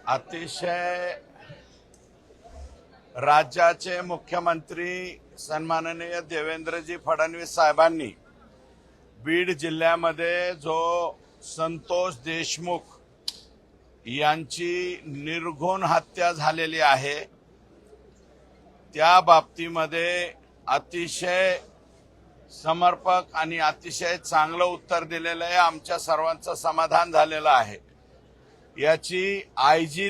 अतिशय राज्याचे मुख्यमंत्री सन्माननीय देवेंद्रजी फडणवीस साहेबांनी बीड जिल्ह्यामध्ये जो संतोष देशमुख यांची निर्घृण हत्या झालेली आहे त्या बाबतीमध्ये अतिशय समर्पक आणि अतिशय चांगलं उत्तर दिलेलं आहे। आमच्या सर्वांचं समाधान झालेलं आहे। याची आयजी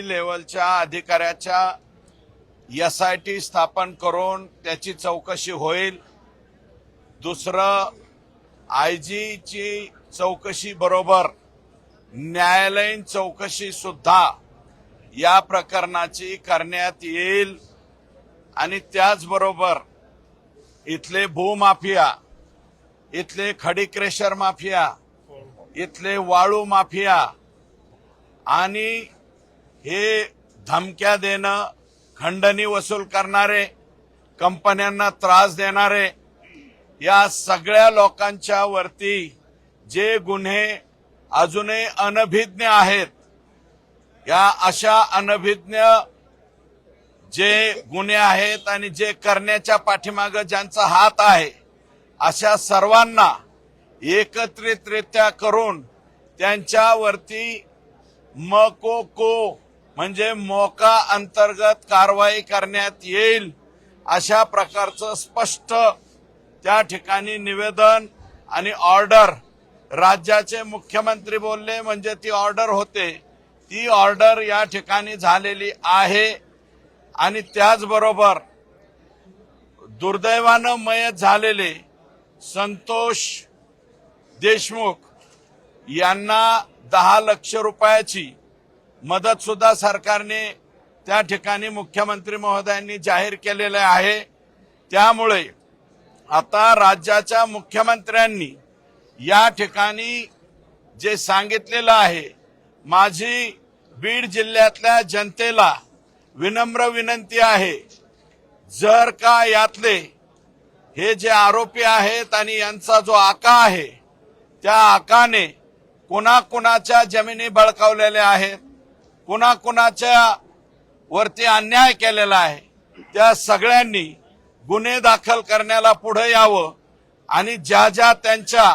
लेवलच्या अधिकाऱ्याच्या SIT स्थापन करून त्याची चौकशी होईल। दुसरं, आयजीची चौकशी बरोबर न्यायालयीन चौकशी सुद्धा या प्रकरणाची करण्यात येईल आणि त्याचबरोबर इथले भूमाफिया, इथले खडी क्रेशर माफिया, इथले वाळू माफिया आणि हे धमक्या देणं, खंडणी वसूल करणारे, कंपन्यांना त्रास देणारे, या सगळ्या लोकांच्या वरती जे गुन्हे अजूनही अनभिज्ञ आहेत, या अशा अनभिज्ञ जे गुन्हे आहेत आणि जे करण्याच्या पाठीमागे ज्यांचा हात आहे अशा सर्वांना एकत्रितरित्या करून त्यांच्यावरती मकोको म्हणजे मोका अंतर्गत कारवाई करण्यात येईल अशा प्रकारचं स्पष्ट त्या ठिकाणी निवेदन आणि ऑर्डर राज्याचे मुख्यमंत्री बोलले म्हणजे ती ऑर्डर होते। ती ऑर्डर या ठिकाणी झालेली आहे आणि त्याचबरोबर दुर्दैवानं मयत झालेले संतोष देशमुख यांना 10 लाख रुपयाची मदत सुद्धा सरकारने त्या ठिकाणी मुख्यमंत्री महोदयांनी जाहीर केलेले आहे। त्यामुळे आता राज्याच्या मुख्यमंत्र्यांनी या ठिकाणी जे सांगितलेलं आहे, माझी बीड जिल्ह्यातल्या जनतेला विनम्र विनंती आहे, जर का यातले हे जे आरोपी आहेत आणि यांचा जो आका आहे त्या आकाने कुणाकुणाच्या जमिनी बळकावलेल्या आहेत, कुणाकुणाच्या वरती अन्याय केलेला आहे, त्या सगळ्यांनी गुन्हे दाखल करण्याला पुढे यावं आणि ज्या त्यांच्या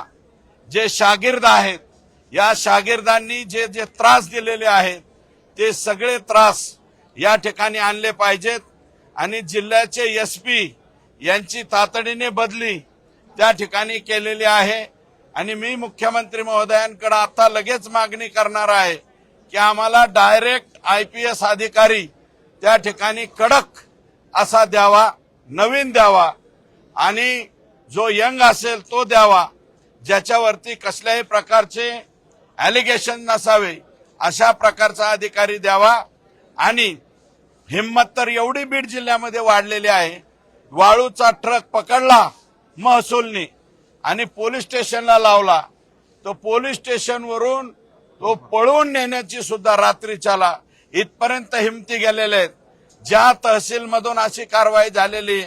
जे शागिर्द आहेत या शागिर्दांनी जे जे त्रास दिलेले आहेत ते सगळे त्रास या ठिकाणी आणले पाहिजेत आणि जिल्ह्याचे SP यांची तातडीने बदली त्या ठिकाणी केलेली आहे। आणि मी मुख्यमंत्री महोदयांकडे आता लगेच मागणी करणार आहे की आम्हाला डायरेक्ट IPS अधिकारी त्या ठिकाणी कडक असा द्यावा, नवीन द्यावा आणि जो यंग असेल तो द्यावा, ज्याच्यावरती कसल्याही प्रकारचे ॲलिगेशन नसावे अशा प्रकारचा अधिकारी द्यावा। आणि हिम्मत तर एवढी बीड जिल्ह्यामध्ये वाढलेली आहे, वाळूचा ट्रक पकडला महसूलने आणि पोलीस स्टेशनला लावला, तो पोलीस स्टेशनवरून तो पळवून नेण्याची सुद्धा रात्रीच्याला इथपर्यंत हिमती गेलेले आहेत। ज्या तहसील मधून अशी कारवाई झालेली,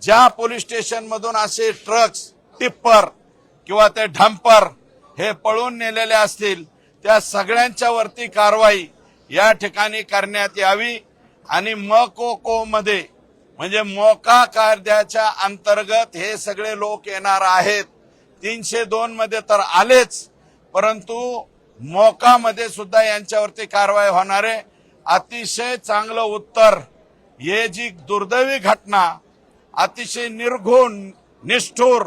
ज्या पोलीस स्टेशन मधून असे ट्रक्स, टिप्पर किंवा ते डंपर हे पळून नेलेले असतील त्या सगळ्यांच्या वरती कारवाई या ठिकाणी करण्यात यावी आणि मकोको मध्ये म्हणजे मोका कायद्याच्या अंतर्गत हे सगळे लोक येणार आहेत। 302 मध्ये तर आलेच, परंतु मोका मध्ये सुद्धा यांच्यावरती कारवाई होणार आहे। अतिशय चांगलं उत्तर, हे जी दुर्दैवी घटना अतिशय निर्घृण, निष्ठुर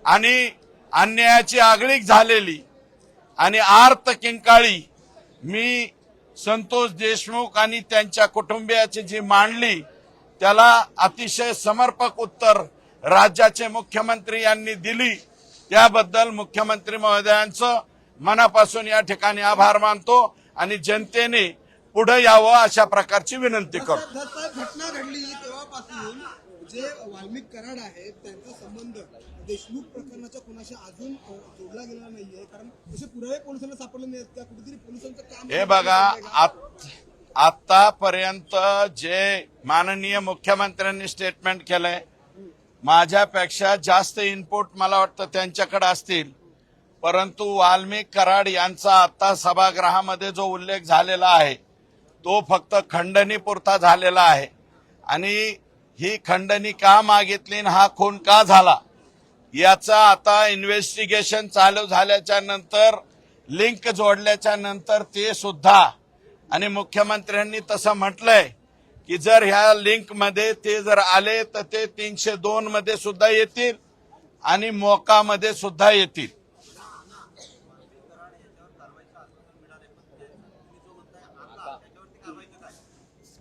आणि अन्यायाची आगळीक झालेली आणि आर्त किंकाळी मी संतोष देशमुख आणि त्यांच्या कुटुंबियाची जी मांडली त्याला अतिशय समर्पक उत्तर राज्याचे मुख्यमंत्री यांनी दिली, त्याबद्दल मुख्यमंत्री महोदयांचं मनापासून या ठिकाणी आभार मानतो आणि जनतेने पुढे यावं अशा प्रकारची विनंती करतो। घटना घडली तेव्हापासून जे वाल्मिक कराड आहेत त्यांचा संबंध देशमुख प्रकरणाच्या कोणाशी अजून जोडला गेला नाहीये, कारण तसे पुरावे पोलिसांना सापडले नाहीत का? कुठेतरी पोलिसांचं काम हे बघा, आतापर्यंत जे माननीय मुख्यमंत्र्यांनी स्टेटमेंट केलंय, माझ्यापेक्षा जास्त इनपुट मला वाटतं त्यांच्याकडे असतील, परंतु वाल्मिक कराड यांचा आता सभागृहामध्ये जो उल्लेख झालेला आहे तो फक्त खंडणीपुरता झालेला आहे आणि ही खंडणी का मागितली आणि हा खून का झाला याचा आता इन्व्हेस्टिगेशन चालू झाल्याच्या नंतर लिंक जोडल्याच्या नंतर ते सुद्धा आणि मुख्यमंत्र्यांनी तसं म्हटलंय की जर ह्या लिंक मध्ये ते जर आले तर ते 302 मध्ये सुद्धा येतील आणि मोका मध्ये सुद्धा येतील.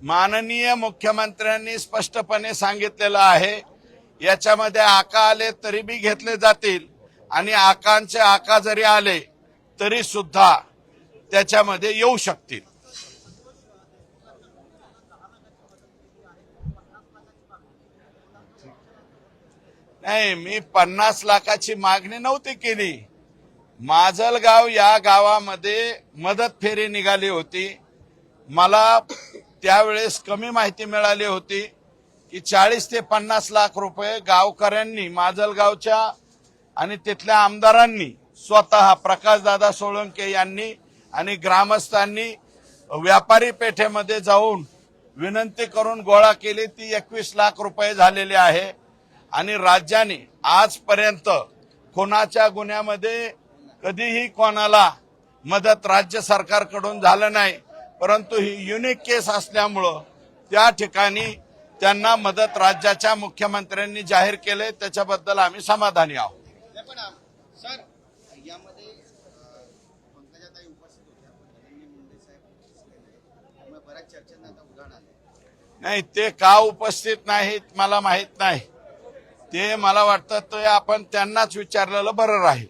माननीय मुख्यमंत्र्यांनी स्पष्टपणे सांगितलेलं आहे याच्यामध्ये आका आले तरी बी घेतले जातील आणि आकांचे आका जरी आले तरी सुद्धा त्याच्यामध्ये येऊ शकतील. नाही, मी 50 लाखाची मागणी नव्हती केली. माजलगाव या गावामध्ये मदत फेरी निघाली होती. मला त्यावेळेस कमी माहिती मिळाली होती की 40 ते 50 लाख रुपये गावकऱ्यांनी माजलगावच्या आणि तिथल्या आमदारांनी स्वतः प्रकाशदादा सोळंके यांनी आणि ग्रामस्थांनी व्यापारी पेठेमध्ये जाऊन विनंती करून गोळा केली. ती 21 लाख रुपये झालेली आहे आणि राज्याने आजपर्यंत खुनाच्या गुन्ह्यामध्ये कधीही कोणाला मदत राज्य सरकारकडून झालं नाही. परंतु ही युनिक केस असल्यामुळं त्या ठिकाणी त्यांना मदत राज्याच्या मुख्यमंत्र्यांनी जाहीर केले, त्याच्याबद्दल आम्ही समाधानी आहोत. पण सर यामध्ये पंकजाताई उपस्थित होत्या, धनंजय मुंडे साहेब दिसले नाही, त्यामुळे बऱ्याच चर्चांना आता उधाण आले. नाही, ते का उपस्थित नाहीत मला माहित नाही. ते मला वाटतं ते आपण त्यांनाच विचारलेलं बरं राहील.